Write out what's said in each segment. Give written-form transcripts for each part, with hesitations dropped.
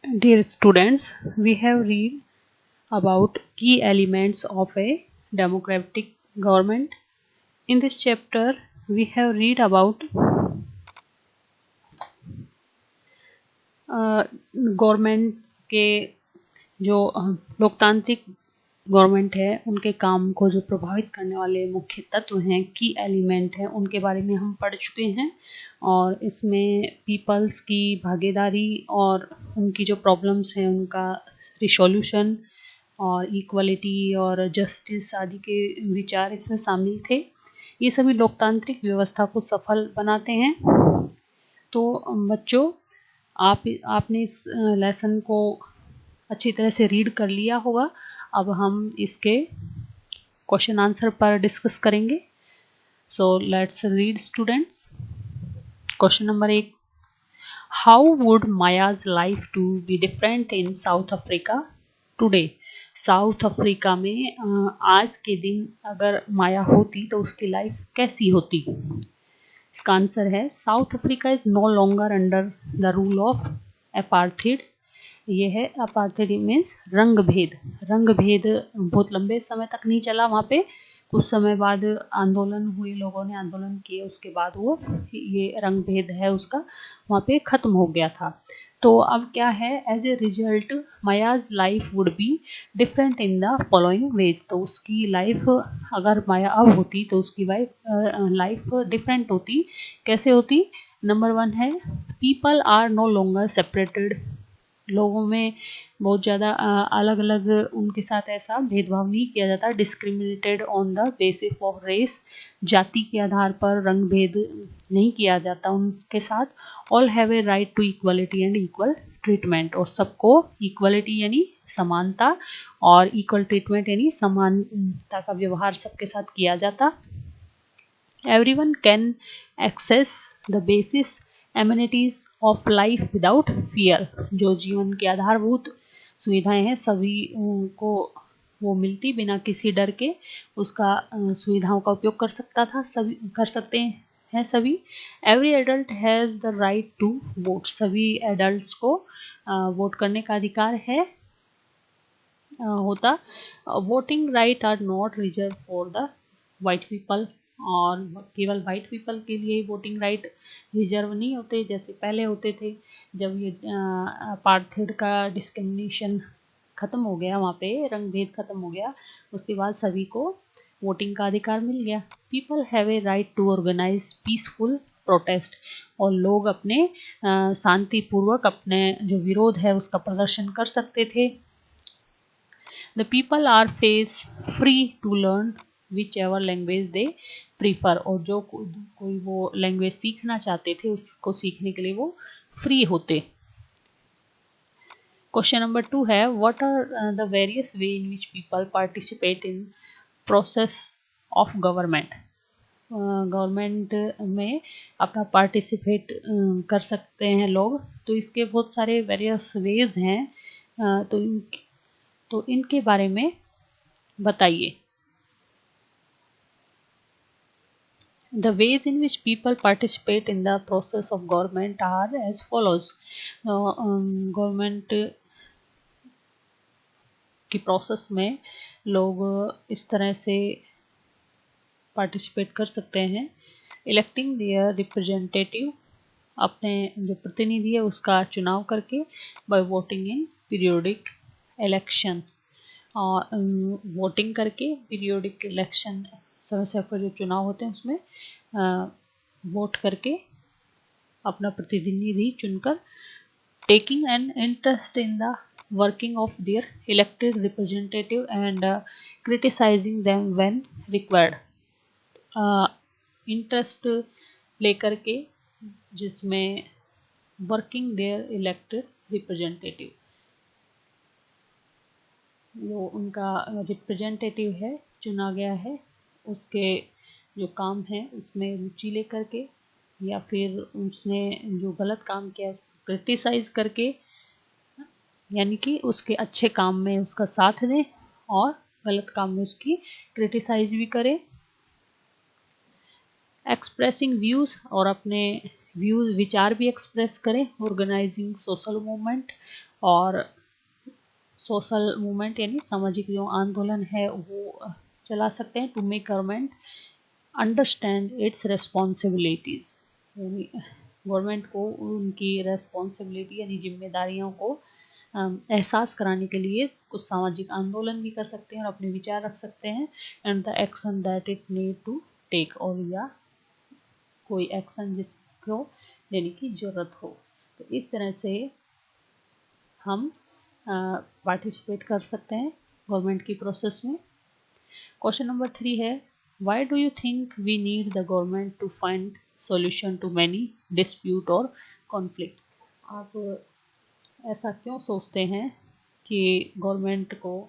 Dear students, we have read about key elements of a democratic government. In this chapter, we have read about governments के जो लोकतांत्रिक government है उनके काम को जो प्रभावित करने वाले मुख्य तत्व हैं, की एलिमेंट हैं, उनके बारे में हम पढ़ चुके हैं। और इसमें पीपल्स की भागीदारी और उनकी जो प्रॉब्लम्स हैं उनका रिसोल्यूशन और इक्वलिटी और जस्टिस आदि के विचार इसमें शामिल थे। ये सभी लोकतांत्रिक व्यवस्था को सफल बनाते हैं। तो बच्चों, आपने इस लेसन को अच्छी तरह से रीड कर लिया होगा। अब हम इसके क्वेश्चन आंसर पर डिस्कस करेंगे। So let's read students. Question number 1, how would Maya's life to be different in South Africa today? South Africa में आज के दिन अगर माया होती तो उसकी लाइफ कैसी होती? इसका आंसर है South Africa is no longer under the rule of apartheid. ये है अपार्थाइड मीन्स रंग भेद। रंग भेद बहुत लंबे समय तक नहीं चला वहाँ पे, कुछ समय बाद आंदोलन हुए, लोगों ने आंदोलन किए, उसके बाद वो ये रंग भेद है उसका वहाँ पे खत्म हो गया था। तो अब क्या है, as a result Maya's life would be different in the following ways. तो उसकी लाइफ अगर माया अब होती तो उसकी लाइफ डिफरेंट होती। कैसे होती? नंबर 1 है, people are no longer separated. लोगों में बहुत ज़्यादा अलग अलग उनके साथ ऐसा भेदभाव नहीं किया जाता। Discriminated on the basis of race, जाति के आधार पर रंग भेद नहीं किया जाता उनके साथ। All have a right to equality and equal treatment. और सबको इक्वलिटी यानी समानता और इक्वल ट्रीटमेंट यानी समानता का व्यवहार सबके साथ किया जाता। Everyone can access the basis amenities of life without fear. जो जीवन की आधारभूत सुविधाएं हैं सभी को वो मिलती बिना किसी डर के, उसका सुविधाओं का उपयोग कर सकता था, सभी कर सकते हैं सभी। Every adult has the right to vote. सभी एडल्ट्स को वोट करने का अधिकार है होता। Voting rights are not reserve for the white people. और केवल वाइट पीपल के लिए वोटिंग राइट रिजर्व नहीं होते जैसे पहले होते थे। जब ये अपार्थाइड का डिस्क्रिमिनेशन ख़त्म हो गया, वहाँ पे रंग भेद ख़त्म हो गया, उसके बाद सभी को वोटिंग का अधिकार मिल गया। People have a right to organise peaceful protest. और लोग अपने शांतिपूर्वक अपने जो विरोध है उसका प्रदर्शन कर सकते थे। The people are face free to learn whichever language they prefer। और जो कोई वो लैंग्वेज सीखना चाहते थे उसको सीखने के लिए वो फ्री होते। क्वेश्चन नंबर 2 है, what are the various ways in which people participate in process of government? Government में अपना पार्टिसिपेट कर सकते हैं लोग, तो इसके बहुत सारे वेरियस वेज हैं। तो इनके बारे में बताइए। The ways in which people participate in the process of government are as follows। Government की प्रोसेस में लोग इस तरह से पार्टिसिपेट कर सकते हैं। इलेक्टिंग देयर रिप्रेजेंटेटिव, अपने जो प्रतिनिधि है उसका चुनाव करके। By voting in periodic election, और वोटिंग करके पीरियोडिक इलेक्शन समय समय पर जो चुनाव होते हैं उसमें वोट करके अपना प्रतिनिधि चुनकर। Taking an interest in the working of their elected representative and criticising them when required. Interest लेकर के जिसमें वर्किंग देयर इलेक्टेड रिप्रेजेंटेटिव, वो उनका रिप्रेजेंटेटिव है चुना गया है, उसके जो काम है उसमें रुचि लेकर के, या फिर उसने जो गलत काम किया क्रिटिसाइज करके, यानी कि उसके अच्छे काम में उसका साथ दें और गलत काम में उसकी क्रिटिसाइज भी करें। एक्सप्रेसिंग व्यूज़, और अपने व्यूज विचार भी एक्सप्रेस करें, ऑर्गेनाइजिंग सोशल मूवमेंट, और सोशल मूवमेंट यानी सामाजिक जो आंदोलन है वो चला सकते हैं, to make government understand its responsibilities, यानी गवर्नमेंट को उनकी रेस्पॉन्सिबिलिटी यानी जिम्मेदारियों को एहसास कराने के लिए कुछ सामाजिक आंदोलन भी कर सकते हैं और अपने विचार रख सकते हैं, and the action that it need to take, और या कोई एक्शन जिसको लेने की जरूरत हो। तो इस तरह से हम पार्टिसिपेट कर सकते हैं गवर्नमेंट की प्रोसेस में। क्वेश्चन नंबर 3 है, why do you think we need the government to find solution to many dispute or conflict? आप ऐसा क्यों सोचते हैं कि गवर्नमेंट को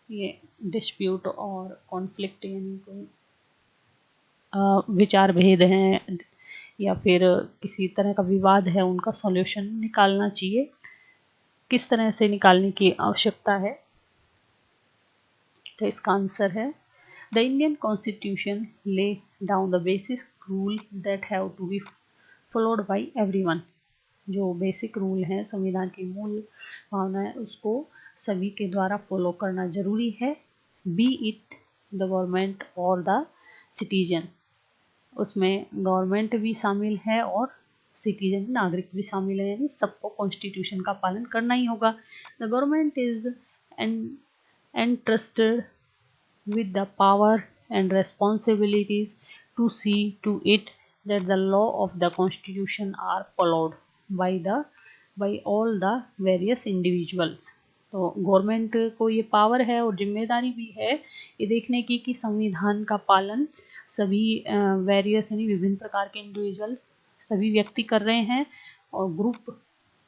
ये डिस्प्यूट और कॉन्फ्लिक्ट यानी कोई विचार भेद हैं या फिर किसी तरह का विवाद है उनका सॉल्यूशन निकालना चाहिए, किस तरह से निकालने की आवश्यकता है? तो इसका आंसर है, the Indian constitution lay down the basic rule that have to be followed by everyone. जो बेसिक रूल हैं, संविधान की मूल भावना है, उसको सभी के द्वारा फॉलो करना जरूरी है, बी इट द गवर्नमेंट और द सिटीजन। उसमें गवर्नमेंट भी शामिल है और सिटीजन नागरिक भी शामिल है, यानी सबको कॉन्स्टिट्यूशन का पालन करना ही होगा। The government is entrusted with the power and responsibilities to see to it that the law of the constitution are followed by all the various individuals। तो गवर्नमेंट को ये पावर है और जिम्मेदारी भी है ये देखने की कि संविधान का पालन सभी वेरियस यानी विभिन्न प्रकार के इंडिविजुअल सभी व्यक्ति कर रहे हैं, और ग्रुप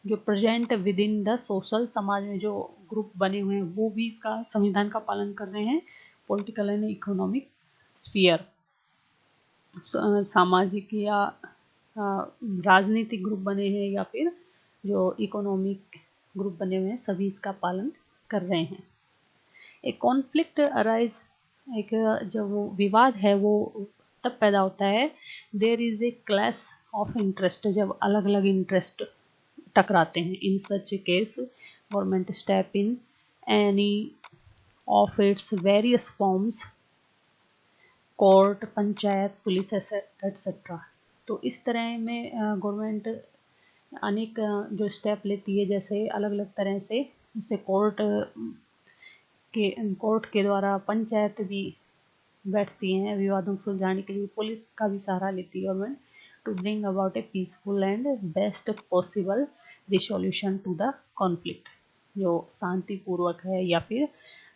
जो present with in the social समाज में जो ग्रुप बने हुए हैं वो भी इसका संविधान का पालन कर रहे हैं, पॉलिटिकल एंड इकोनॉमिक स्फीयर, सामाजिक या राजनीतिक ग्रुप बने हैं या फिर जो इकोनॉमिक ग्रुप बने हुए हैं सभी इसका पालन कर रहे हैं। एक कॉन्फ्लिक्ट अराइज, एक जब वो विवाद है वो तब पैदा होता है, there is a clash of interest, जब अलग अलग इंटरेस्ट टकराते हैं। In such case government step in any of its various forms, court, panchayat, police etcetera. तो इस तरह में गवर्नमेंट अनेक जो स्टेप लेती है, जैसे अलग अलग तरह से, जैसे कोर्ट के द्वारा पंचायत भी बैठती हैं विवादों को सुलझाने के लिए, पुलिस का भी सहारा लेती है government to bring about a peaceful and best possible resolution to the conflict, जो शांतिपूर्वक है या फिर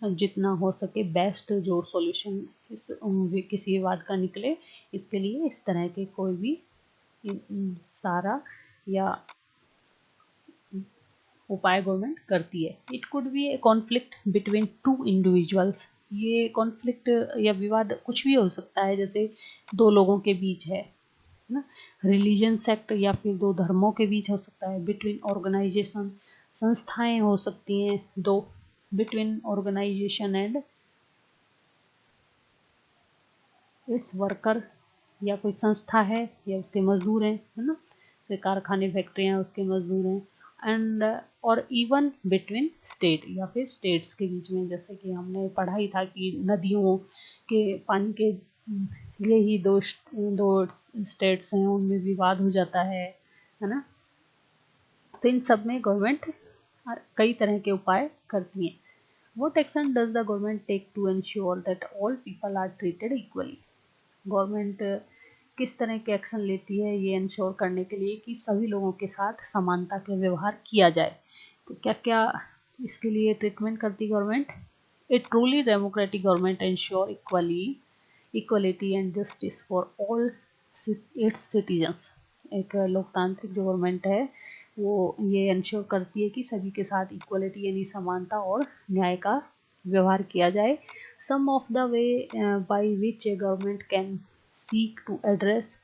जितना हो सके बेस्ट जो सॉल्यूशन इस किसी विवाद का निकले, इसके लिए इस तरह के कोई भी सहारा या उपाय गवर्नमेंट करती है। It could be A conflict between two individuals, ये कॉन्फ्लिक्ट या विवाद कुछ भी हो सकता है, जैसे दो लोगों के बीच है ना, रिलीजन सेक्ट या फिर दो धर्मों के बीच हो सकता है, बिटवीन ऑर्गेनाइजेशन, संस्थाएं हो सकती हैं दो, between organisation and its worker, या कोई संस्था है या उसके मजदूर हैं, है ना, तो कारखाने फैक्ट्रियाँ उसके मजदूर हैं, एंड और इवन बिटवीन स्टेट या फिर स्टेट्स के बीच में, जैसे कि हमने पढ़ा ही था कि नदियों के पानी के लिए ही दो स्टेट्स हैं उनमें विवाद हो जाता है ना। तो इन सब में गवर्नमेंट कई तरह के उपाय करती है। What action does the government take to ensure that all people are treated equally? Government किस तरह के एक्शन लेती है ये इंश्योर करने के लिए कि सभी लोगों के साथ समानता के व्यवहार किया जाए? तो क्या क्या इसके लिए ट्रीटमेंट करती government? A truly democratic government ensure equality and justice for all it's citizens. एक लोकतांत्रिक जो गवर्नमेंट है वो ये इंश्योर करती है कि सभी के साथ इक्वलिटी यानी समानता और न्याय का व्यवहार किया जाए। Some of the way by which a government can seek to address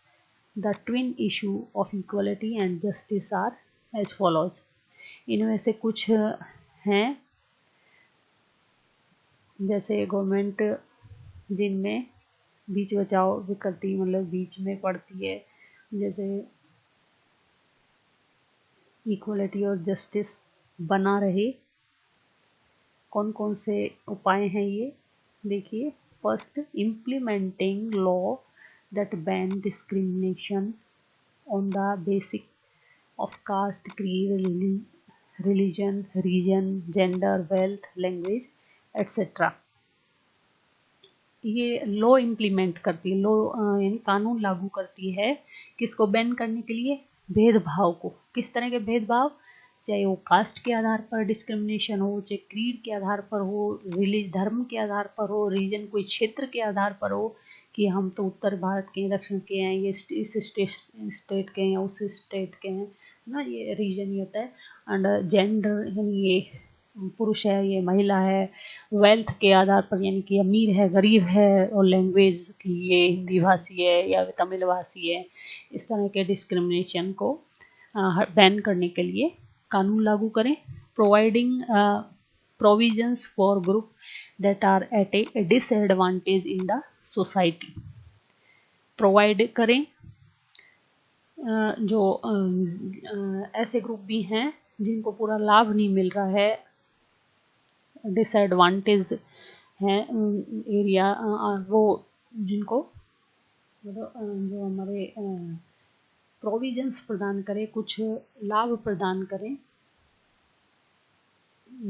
the twin issue of equality and justice are as follows. इनमें से कुछ हैं जैसे गवर्नमेंट जिनमें बीच बचाव भी करती, मतलब बीच में पड़ती है, जैसे इक्वलिटी और जस्टिस बना रहे। कौन कौन से उपाय हैं ये देखिए। First, implementing law that ban discrimination on the basic of caste, creed, religion, region, gender, wealth, language etcetera. ये लॉ इम्प्लीमेंट करती है, लॉ यानी कानून लागू करती है किसको बैन करने के लिए? भेदभाव को। किस तरह के भेदभाव? चाहे वो कास्ट के आधार पर डिस्क्रिमिनेशन हो, चाहे क्रीड के आधार पर हो, धर्म के आधार पर हो, रीजन कोई क्षेत्र के आधार पर हो कि हम तो उत्तर भारत के हैं, दक्षिण के हैं, ये इस स्टेट के हैं या उस स्टेट के हैं ना, ये रीजन ही होता है। एंड जेंडर यानी ये पुरुष है ये महिला है। वेल्थ के आधार पर यानी कि अमीर है गरीब है। और लैंग्वेज की ये हिंदी भाषी है या तमिल भाषी है। इस तरह के डिस्क्रिमिनेशन को बैन करने के लिए कानून लागू करें। Providing provisions for group that are at a disadvantage in the society. Provide करें जो ऐसे ग्रुप भी हैं जिनको पूरा लाभ नहीं मिल रहा है, डिसएडवांटेज है एरिया, वो जिनको जो हमारे प्रोविजंस प्रदान करें, कुछ लाभ प्रदान करें।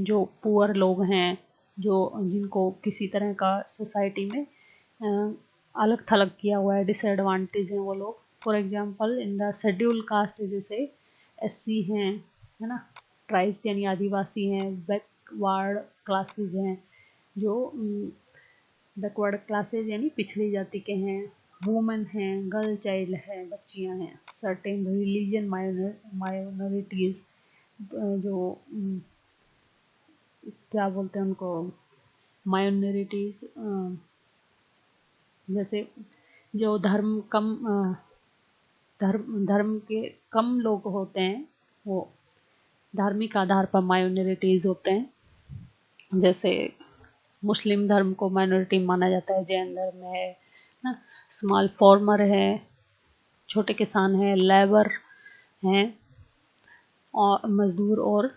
जो पुअर लोग हैं, जो जिनको किसी तरह का सोसाइटी में अलग थलग किया हुआ है, डिसएडवांटेज हैं वो लोग। For example in the schedule caste जैसे एससी हैं, है ना, ट्राइब्स यानी आदिवासी हैं, बैकवर्ड क्लासेज हैं, जो बैकवर्ड क्लासेज यानी पिछड़ी जाति के हैं, वुमेन हैं, गर्ल चाइल्ड है, बच्चियां हैं, सर्टेन रिलीजन माइनॉरिटीज, जो क्या बोलते हैं उनको, माइनॉरिटीज, जैसे जो धर्म के कम लोग होते हैं, वो धार्मिक आधार पर माइनॉरिटीज होते हैं। जैसे मुस्लिम धर्म को माइनॉरिटी माना जाता है, जैन धर्म है ना, स्मॉल फार्मर है, छोटे किसान हैं, लेबर हैं, और मजदूर और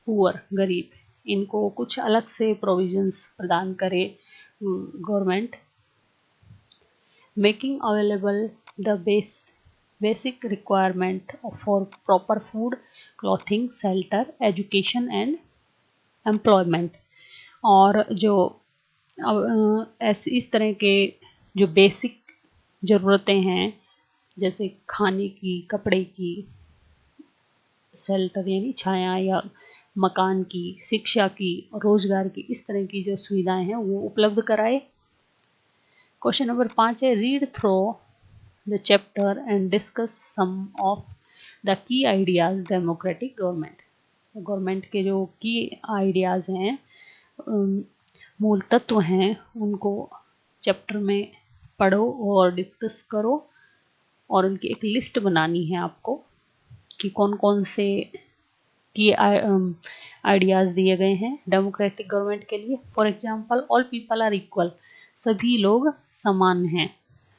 पुअर गरीब, इनको कुछ अलग से प्रोविजंस प्रदान करे government. Making available the basic requirement for proper food, clothing, shelter, education and employment. और जो ऐसे इस तरह के जो बेसिक ज़रूरतें हैं, जैसे खाने की, कपड़े की, शेल्टर यानी छाया या मकान की, शिक्षा की, रोजगार की, इस तरह की जो सुविधाएं हैं वो उपलब्ध कराए। क्वेश्चन नंबर 5 है, read through the chapter and discuss some of the key ideas democratic government. Government के जो की आइडियाज हैं, मूल तत्व हैं, उनको चैप्टर में पढ़ो और डिस्कस करो। और उनकी एक लिस्ट बनानी है आपको कि कौन कौन से की आइडियाज़ दिए गए हैं डेमोक्रेटिक गवर्नमेंट के लिए। For example, all people are equal, सभी लोग समान हैं,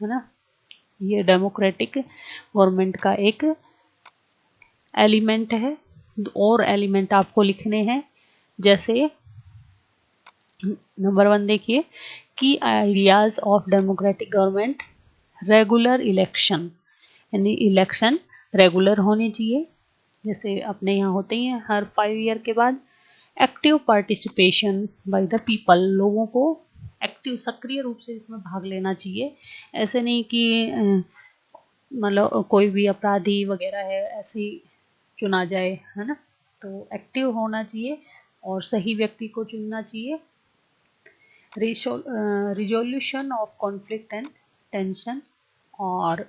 है ना। ये डेमोक्रेटिक गवर्नमेंट का एक एलिमेंट है। और एलिमेंट आपको लिखने हैं, जैसे नंबर 1 देखिए, की ideas of democratic government, regular election यानी इलेक्शन रेगुलर होने चाहिए, जैसे अपने यहाँ होते ही हैं हर 5 ईयर के बाद। Active participation by the people, लोगों को एक्टिव सक्रिय रूप से इसमें भाग लेना चाहिए। ऐसे नहीं कि मतलब कोई भी अपराधी वगैरह है ऐसे ही चुना जाए, है ना। तो एक्टिव होना चाहिए और सही व्यक्ति को चुनना चाहिए। Resolution of conflict and tension, और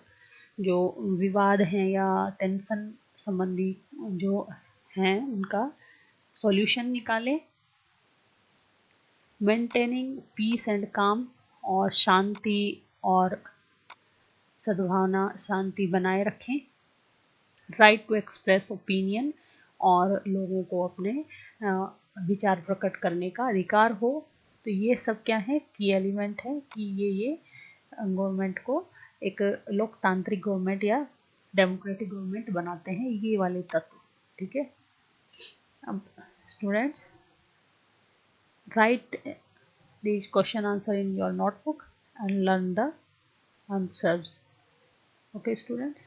जो विवाद हैं या टेंशन संबंधी जो हैं उनका सॉल्यूशन निकालें। मेंटेनिंग पीस एंड काम, और शांति और सद्भावना, शांति बनाए रखें। राइट टू एक्सप्रेस ओपिनियन, और लोगों को अपने विचार प्रकट करने का अधिकार हो। तो ये सब क्या है, की एलिमेंट है कि ये गवर्नमेंट को एक लोकतांत्रिक गवर्नमेंट या डेमोक्रेटिक गवर्नमेंट बनाते हैं, ये वाले तत्व। ठीक है। अब students right these question answer in your notebook and learn the answers. Okay students.